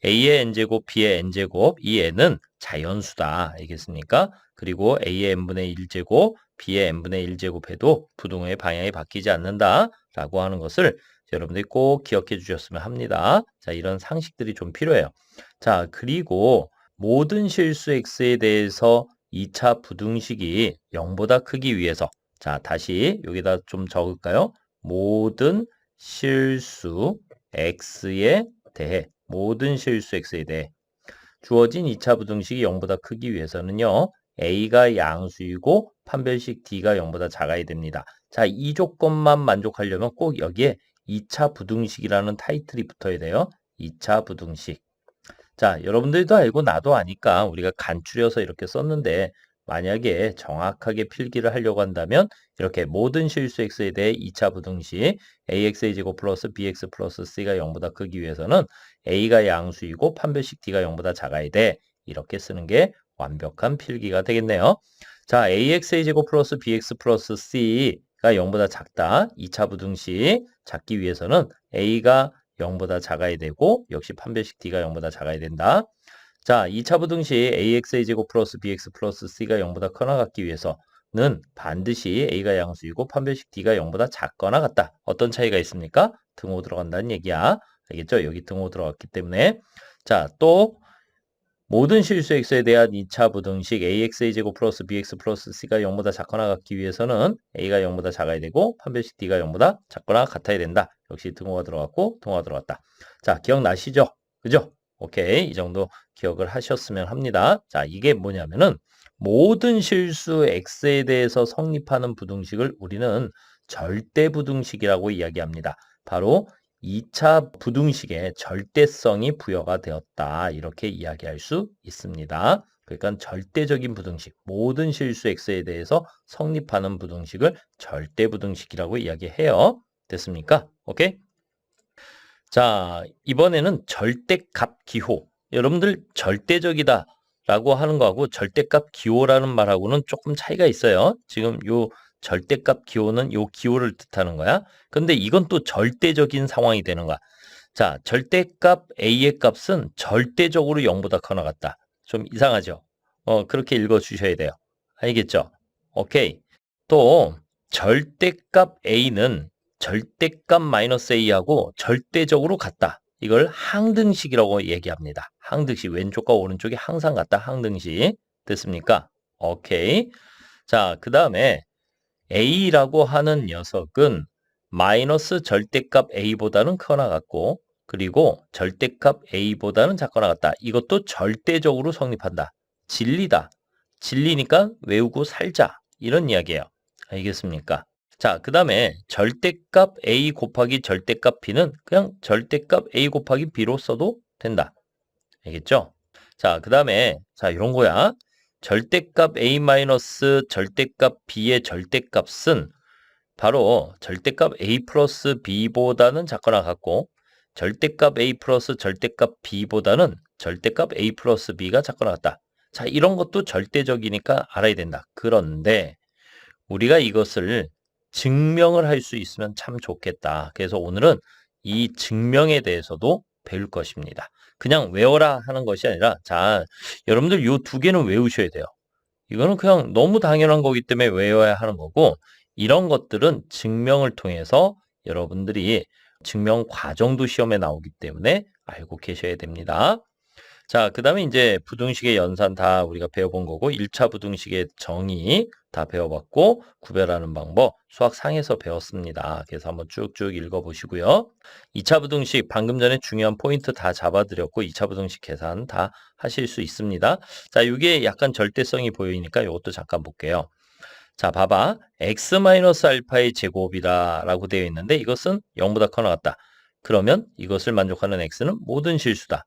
a의 n제곱, b의 n제곱, 이 n은 자연수다. 알겠습니까? 그리고 a의 n분의 1제곱, b의 n분의 1제곱해도 부등호의 방향이 바뀌지 않는다. 라고 하는 것을 여러분들이 꼭 기억해 주셨으면 합니다. 자, 이런 상식들이 좀 필요해요. 자, 그리고 모든 실수 x에 대해서 2차 부등식이 0보다 크기 위해서 자, 다시 여기다 좀 적을까요? 모든 실수 x에 대해 모든 실수 x에 대해 주어진 2차 부등식이 0보다 크기 위해서는요. a가 양수이고 판별식 d가 0보다 작아야 됩니다. 자, 이 조건만 만족하려면 꼭 여기에 2차 부등식이라는 타이틀이 붙어야 돼요. 2차 부등식. 자, 여러분들도 알고 나도 아니까 우리가 간추려서 이렇게 썼는데 만약에 정확하게 필기를 하려고 한다면 이렇게 모든 실수 x에 대해 2차 부등식 ax의 제곱 플러스 bx 플러스 c가 0보다 크기 위해서는 a가 양수이고 판별식 d가 0보다 작아야 돼. 이렇게 쓰는 게 완벽한 필기가 되겠네요. 자, ax의 제곱 플러스 bx 플러스 c가 0보다 작다. 2차 부등식 작기 위해서는 a가 0보다 작아야 되고 역시 판별식 d가 0보다 작아야 된다. 자, 2차 부등식 ax의 제곱 플러스 bx 플러스 c가 0보다 커나 같기 위해서는 반드시 a가 양수이고 판별식 d가 0보다 작거나 같다. 어떤 차이가 있습니까? 등호 들어간다는 얘기야. 알겠죠? 여기 등호 들어갔기 때문에. 자, 또 모든 실수 x에 대한 2차 부등식 ax의 제곱 플러스 bx 플러스 c가 0보다 작거나 같기 위해서는 a가 0보다 작아야 되고 판별식 d가 0보다 작거나 같아야 된다. 역시 등호가 들어갔고 등호가 들어갔다. 자, 기억나시죠? 그죠? 오케이. 이 정도 기억을 하셨으면 합니다. 자, 이게 뭐냐면은 모든 실수 x에 대해서 성립하는 부등식을 우리는 절대 부등식이라고 이야기합니다. 바로 2차 부등식에 절대성이 부여가 되었다. 이렇게 이야기할 수 있습니다. 그러니까 절대적인 부등식, 모든 실수 x에 대해서 성립하는 부등식을 절대 부등식이라고 이야기해요. 됐습니까? 오케이? 자, 이번에는 절대값 기호. 여러분들 절대적이다 라고 하는 거하고 절대값 기호라는 말하고는 조금 차이가 있어요. 지금 요 절대값 기호는 요 기호를 뜻하는 거야. 근데 이건 또 절대적인 상황이 되는 거야. 자, 절대값 a의 값은 절대적으로 0보다 커나 같다. 좀 이상하죠? 그렇게 읽어 주셔야 돼요. 알겠죠? 오케이. 또 절대값 a는 절대값 마이너스 a하고 절대적으로 같다. 이걸 항등식이라고 얘기합니다. 항등식. 왼쪽과 오른쪽이 항상 같다. 항등식. 됐습니까? 오케이. 자, 그 다음에 a라고 하는 녀석은 마이너스 절대값 a보다는 커나 같고 그리고 절대값 a보다는 작거나 같다. 이것도 절대적으로 성립한다. 진리다. 진리니까 외우고 살자. 이런 이야기예요. 알겠습니까? 자, 그 다음에 절대값 a 곱하기 절대값 b는 그냥 절대값 a 곱하기 b로 써도 된다. 알겠죠? 자, 그 다음에 자 이런 거야. 절대값 a 마이너스 절대값 b의 절대값은 바로 절대값 a 플러스 b보다는 작거나 같고 절대값 a 플러스 절대값 b보다는 절대값 a 플러스 b가 작거나 같다. 자, 이런 것도 절대적이니까 알아야 된다. 그런데 우리가 이것을 증명을 할 수 있으면 참 좋겠다. 그래서 오늘은 이 증명에 대해서도 배울 것입니다. 그냥 외워라 하는 것이 아니라 자, 여러분들 이 두 개는 외우셔야 돼요. 이거는 그냥 너무 당연한 거기 때문에 외워야 하는 거고 이런 것들은 증명을 통해서 여러분들이 증명 과정도 시험에 나오기 때문에 알고 계셔야 됩니다. 자, 그 다음에 이제 부등식의 연산 다 우리가 배워본 거고, 1차 부등식의 정의 다 배워봤고, 구별하는 방법 수학 상에서 배웠습니다. 그래서 한번 쭉쭉 읽어보시고요. 2차 부등식 방금 전에 중요한 포인트 다 잡아드렸고, 2차 부등식 계산 다 하실 수 있습니다. 자, 이게 약간 절대성이 보이니까 이것도 잠깐 볼게요. 자, 봐봐. x-알파의 제곱이다라고 되어 있는데 이것은 0보다 커 나갔다. 그러면 이것을 만족하는 x는 모든 실수다.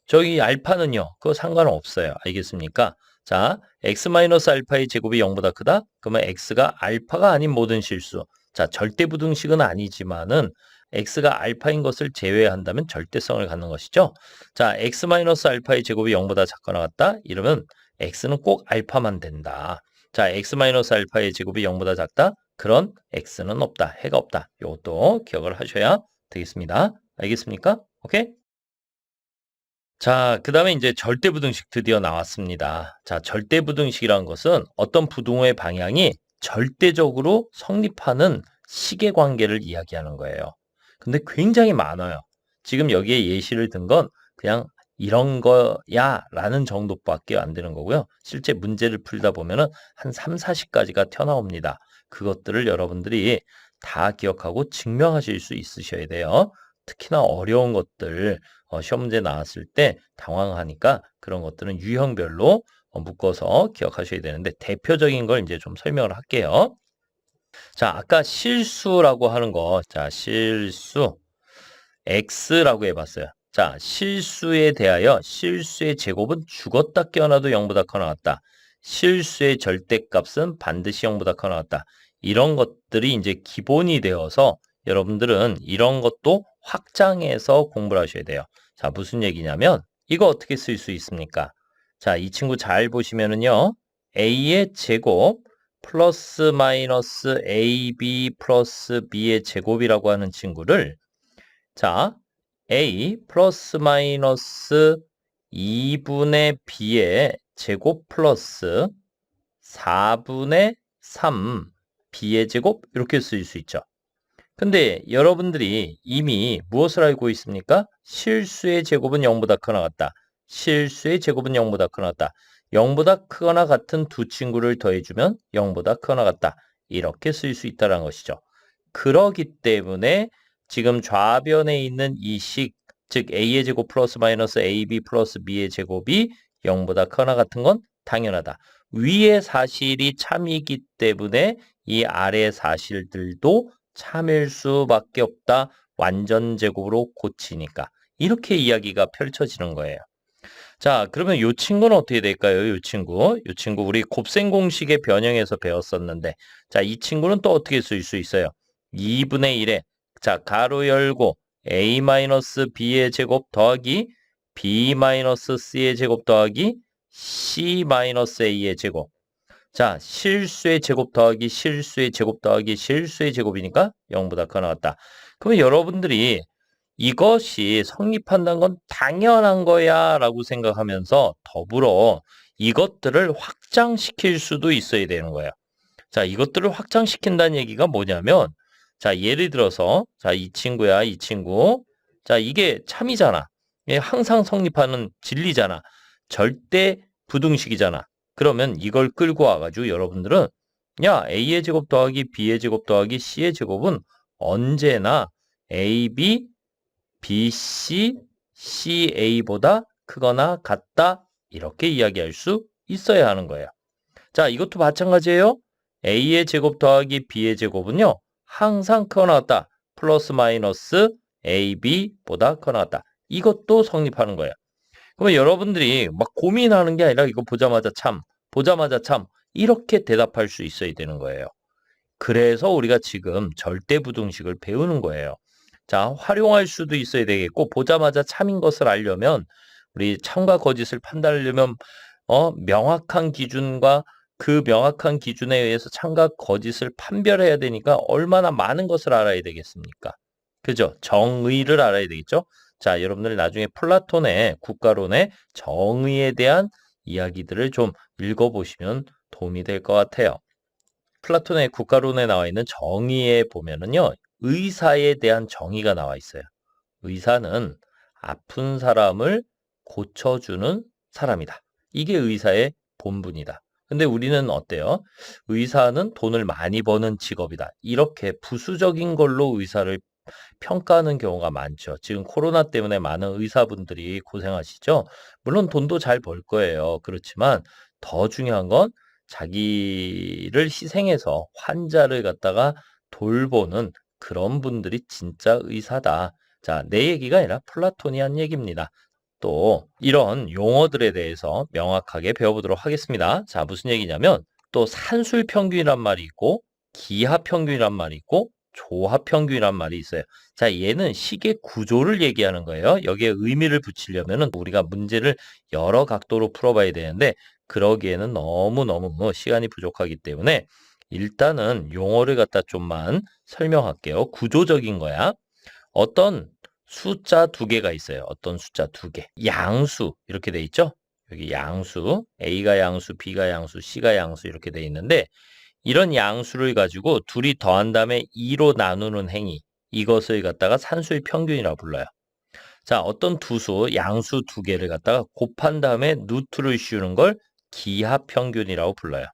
저기 알파는요. 그거 상관없어요. 알겠습니까? 자, x-알파의 제곱이 0보다 크다? 그러면 x가 알파가 아닌 모든 실수. 자, 절대부등식은 아니지만은 x가 알파인 것을 제외한다면 절대성을 갖는 것이죠. 자, x-알파의 제곱이 0보다 작거나 같다? 이러면 x는 꼭 알파만 된다. 자, x-알파의 제곱이 0보다 작다? 그런 x는 없다. 해가 없다. 이것도 기억을 하셔야 되겠습니다. 알겠습니까? 오케이? 자, 그 다음에 이제 절대부등식 드디어 나왔습니다. 자, 절대부등식이라는 것은 어떤 부등호의 방향이 절대적으로 성립하는 시계관계를 이야기하는 거예요. 근데 굉장히 많아요. 지금 여기에 예시를 든 건 그냥 이런 거야 라는 정도밖에 안 되는 거고요. 실제 문제를 풀다 보면은 한 3, 40가지가 튀어나옵니다. 그것들을 여러분들이 다 기억하고 증명하실 수 있으셔야 돼요. 특히나 어려운 것들 시험 문제 나왔을 때 당황하니까 그런 것들은 유형별로 묶어서 기억하셔야 되는데 대표적인 걸 이제 좀 설명을 할게요. 자, 아까 실수라고 하는 거, 자, 실수 x라고 해봤어요. 자, 실수에 대하여 실수의 제곱은 죽었다 깨어나도 0보다 커 나왔다. 실수의 절대값은 반드시 0보다 커 나왔다. 이런 것들이 이제 기본이 되어서 여러분들은 이런 것도 확장해서 공부를 하셔야 돼요. 자, 무슨 얘기냐면 이거 어떻게 쓸 수 있습니까? 자, 이 친구 잘 보시면은요. a의 제곱 플러스 마이너스 ab 플러스 b의 제곱이라고 하는 친구를 자, a 플러스 마이너스 2분의 b의 제곱 플러스 4분의 3 b의 제곱 이렇게 쓸 수 있죠. 근데 여러분들이 이미 무엇을 알고 있습니까? 실수의 제곱은 0보다 크거나 같다. 실수의 제곱은 0보다 크거나 같다. 0보다 크거나 같은 두 친구를 더해주면 0보다 크거나 같다. 이렇게 쓸 수 있다는 것이죠. 그러기 때문에 지금 좌변에 있는 이 식, 즉 a의 제곱 플러스 마이너스 ab 플러스 b의 제곱이 0보다 크거나 같은 건 당연하다. 위의 사실이 참이기 때문에 이 아래 사실들도 참일 수밖에 없다. 완전 제곱으로 고치니까. 이렇게 이야기가 펼쳐지는 거예요. 자, 그러면 이 친구는 어떻게 될까요? 이 친구. 이 친구 우리 곱셈 공식의 변형에서 배웠었는데 자, 이 친구는 또 어떻게 쓸 수 있어요? 2분의 1에 자, 가로 열고 a-b의 제곱 더하기 b-c의 제곱 더하기 c-a의 제곱. 자, 실수의 제곱 더하기 실수의 제곱 더하기 실수의 제곱이니까 0보다 커 나왔다. 그러면 여러분들이 이것이 성립한다는 건 당연한 거야 라고 생각하면서 더불어 이것들을 확장시킬 수도 있어야 되는 거예요. 자, 이것들을 확장시킨다는 얘기가 뭐냐면 자, 예를 들어서 자, 이 친구야, 이 친구. 자, 이게 참이잖아. 이게 항상 성립하는 진리잖아. 절대 부등식이잖아. 그러면 이걸 끌고 와가지고 여러분들은 야, a의 제곱 더하기 b의 제곱 더하기 c의 제곱은 언제나 ab, bc, ca보다 크거나 같다. 이렇게 이야기할 수 있어야 하는 거예요. 자, 이것도 마찬가지예요. a의 제곱 더하기 b의 제곱은요. 항상 크거나 같다. 플러스 마이너스 ab보다 크거나 같다. 이것도 성립하는 거예요. 그러면 여러분들이 막 고민하는 게 아니라 이거 보자마자 참, 보자마자 참 이렇게 대답할 수 있어야 되는 거예요. 그래서 우리가 지금 절대부등식을 배우는 거예요. 자, 활용할 수도 있어야 되겠고 보자마자 참인 것을 알려면 우리 참과 거짓을 판단하려면 명확한 기준과 그 명확한 기준에 의해서 참과 거짓을 판별해야 되니까 얼마나 많은 것을 알아야 되겠습니까? 그죠? 정의를 알아야 되겠죠? 자, 여러분들 나중에 플라톤의 국가론의 정의에 대한 이야기들을 좀 읽어보시면 도움이 될 것 같아요. 플라톤의 국가론에 나와 있는 정의에 보면은요, 의사에 대한 정의가 나와 있어요. 의사는 아픈 사람을 고쳐주는 사람이다. 이게 의사의 본분이다. 근데 우리는 어때요? 의사는 돈을 많이 버는 직업이다. 이렇게 부수적인 걸로 의사를 평가하는 경우가 많죠. 지금 코로나 때문에 많은 의사분들이 고생하시죠. 물론 돈도 잘 벌 거예요. 그렇지만 더 중요한 건 자기를 희생해서 환자를 갖다가 돌보는 그런 분들이 진짜 의사다. 자, 내 얘기가 아니라 플라톤이 한 얘기입니다. 또 이런 용어들에 대해서 명확하게 배워보도록 하겠습니다. 자, 무슨 얘기냐면 또 산술평균이란 말이 있고 기하평균이란 말이 있고 조합평균이란 말이 있어요. 자, 얘는 시계 구조를 얘기하는 거예요. 여기에 의미를 붙이려면 우리가 문제를 여러 각도로 풀어봐야 되는데 그러기에는 너무너무 시간이 부족하기 때문에 일단은 용어를 갖다 좀만 설명할게요. 구조적인 거야. 어떤 숫자 두 개가 있어요. 어떤 숫자 두 개. 양수 이렇게 돼 있죠? 여기 양수, A가 양수, B가 양수, C가 양수 이렇게 돼 있는데 이런 양수를 가지고 둘이 더한 다음에 2로 나누는 행위. 이것을 갖다가 산수의 평균이라고 불러요. 자, 어떤 두 수, 양수 두 개를 갖다가 곱한 다음에 루트를 씌우는 걸 기하평균이라고 불러요.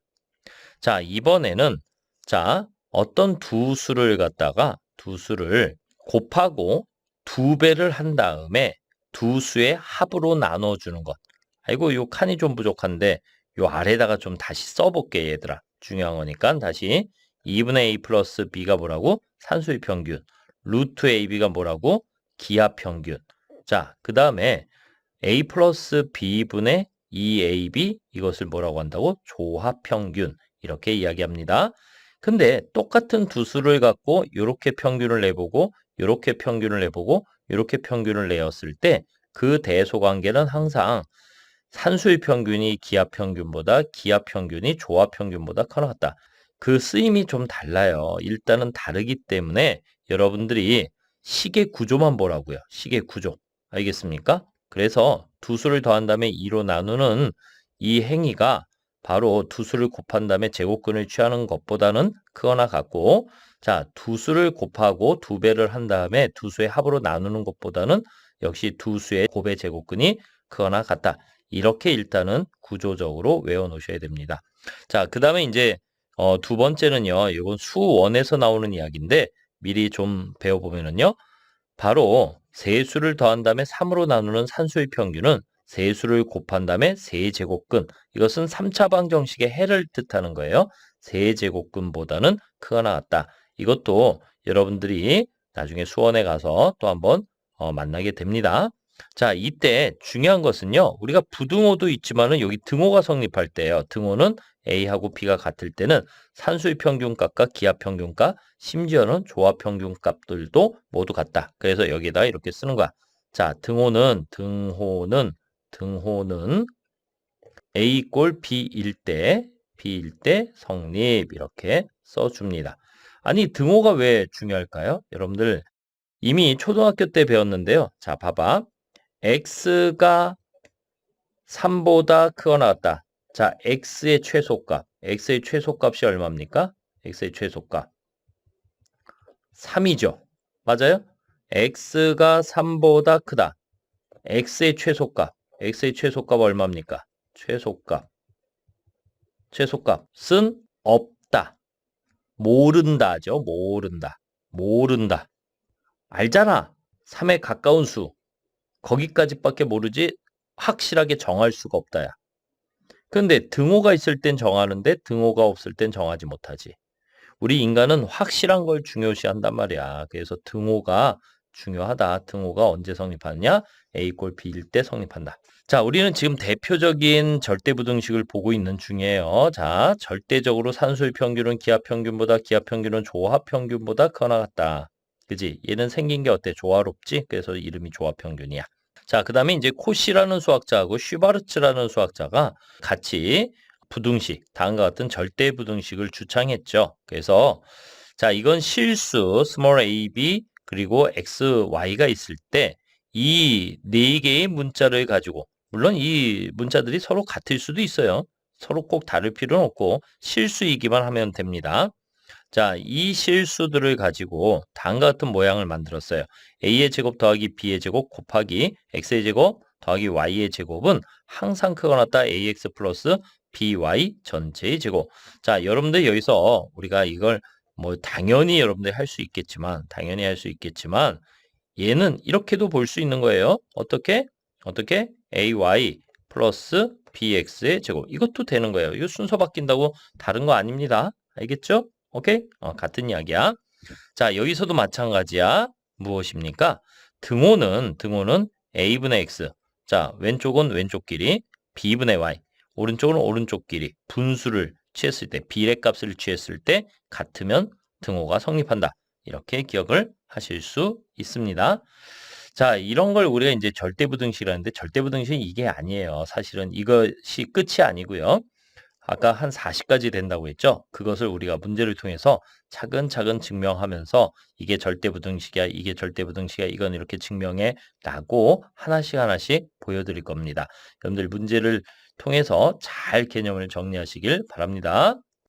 자, 이번에는 자, 어떤 두 수를 갖다가 두 수를 곱하고 두 배를 한 다음에 두 수의 합으로 나눠주는 것. 아이고, 요 칸이 좀 부족한데 요 아래다가 좀 다시 써볼게, 얘들아. 중요한 거니까 다시 2분의 A 플러스 B가 뭐라고? 산수의 평균. 루트 AB가 뭐라고? 기하 평균. 자, 그 다음에 A 플러스 B분의 2AB 이것을 뭐라고 한다고? 조합 평균. 이렇게 이야기합니다. 근데 똑같은 두 수를 갖고 이렇게 평균을 내보고 이렇게 평균을 내보고 이렇게 평균을 내었을 때 그 대소관계는 항상 산수의 평균이 기하 평균보다 기하 평균이 조합 평균보다 커나갔다. 그 쓰임이 좀 달라요. 일단은 다르기 때문에 여러분들이 시계 구조만 보라고요. 시계 구조. 알겠습니까? 그래서 두 수를 더한 다음에 2로 나누는 이 행위가 바로 두 수를 곱한 다음에 제곱근을 취하는 것보다는 크거나 같고 자, 두 수를 곱하고 두 배를 한 다음에 두 수의 합으로 나누는 것보다는 역시 두 수의 곱의 제곱근이 크거나 같다. 이렇게 일단은 구조적으로 외워 놓으셔야 됩니다. 자, 그 다음에 이제 두 번째는요. 이건 수원에서 나오는 이야기인데 미리 좀 배워보면은요. 바로 세수를 더한 다음에 3으로 나누는 산수의 평균은 세수를 곱한 다음에 세제곱근. 이것은 3차 방정식의 해를 뜻하는 거예요. 세제곱근보다는 크거나 같다. 이것도 여러분들이 나중에 수원에 가서 또 한번 만나게 됩니다. 자, 이때 중요한 것은요. 우리가 부등호도 있지만은 여기 등호가 성립할 때예요. 등호는 A하고 B가 같을 때는 산수의 평균값과 기하 평균값, 심지어는 조합 평균값들도 모두 같다. 그래서 여기에다 이렇게 쓰는 거야. 자, 등호는 A 꼴 B일 때 성립 이렇게 써줍니다. 아니, 등호가 왜 중요할까요? 여러분들 이미 초등학교 때 배웠는데요. 자, 봐봐. x가 3보다 크거나 같다. 자, x의 최소값이 얼마입니까? x의 최소값 3이죠. 맞아요? x가 3보다 크다. x의 최소값 얼마입니까? 최소값은 없다. 모른다죠. 모른다. 알잖아. 3에 가까운 수. 거기까지밖에 모르지 확실하게 정할 수가 없다야. 근데 등호가 있을 땐 정하는데 등호가 없을 땐 정하지 못하지. 우리 인간은 확실한 걸 중요시한단 말이야. 그래서 등호가 중요하다. 등호가 언제 성립하느냐? A 꼴 B일 때 성립한다. 자, 우리는 지금 대표적인 절대부등식을 보고 있는 중이에요. 자, 절대적으로 산수의 평균은 기하 평균은 조합 평균보다 크거나 같다. 그지? 얘는 생긴 게 어때? 조화롭지? 그래서 이름이 조합 평균이야. 자, 그 다음에 이제 코시라는 수학자하고 슈바르츠라는 수학자가 같이 부등식, 다음과 같은 절대 부등식을 주창했죠. 그래서 자, 이건 실수 small ab 그리고 xy가 있을 때 이 네 개의 문자를 가지고 물론 이 문자들이 서로 같을 수도 있어요. 서로 꼭 다를 필요는 없고 실수이기만 하면 됩니다. 자, 이 실수들을 가지고 다음과 같은 모양을 만들었어요. a의 제곱 더하기 b의 제곱 곱하기 x의 제곱 더하기 y의 제곱은 항상 크거나 같다 ax 플러스 by 전체의 제곱. 자, 여러분들 여기서 우리가 이걸 뭐 당연히 여러분들 할 수 있겠지만 얘는 이렇게도 볼 수 있는 거예요. 어떻게? ay 플러스 bx의 제곱. 이것도 되는 거예요. 이거 순서 바뀐다고 다른 거 아닙니다. 알겠죠? 오케이? 같은 이야기야. 자, 여기서도 마찬가지야. 무엇입니까? 등호는 a분의 x. 자, 왼쪽은 왼쪽 길이, b분의 y. 오른쪽은 오른쪽 길이. 분수를 취했을 때, 비례값을 취했을 때 같으면 등호가 성립한다. 이렇게 기억을 하실 수 있습니다. 자, 이런 걸 우리가 이제 절대부등식이라는데 절대부등식은 이게 아니에요. 사실은 이것이 끝이 아니고요. 아까 한 40까지 된다고 했죠. 그것을 우리가 문제를 통해서 차근차근 증명하면서 이게 절대부등식이야, 이게 절대부등식이야, 이건 이렇게 증명해 나고 하나씩 보여드릴 겁니다. 여러분들 문제를 통해서 잘 개념을 정리하시길 바랍니다.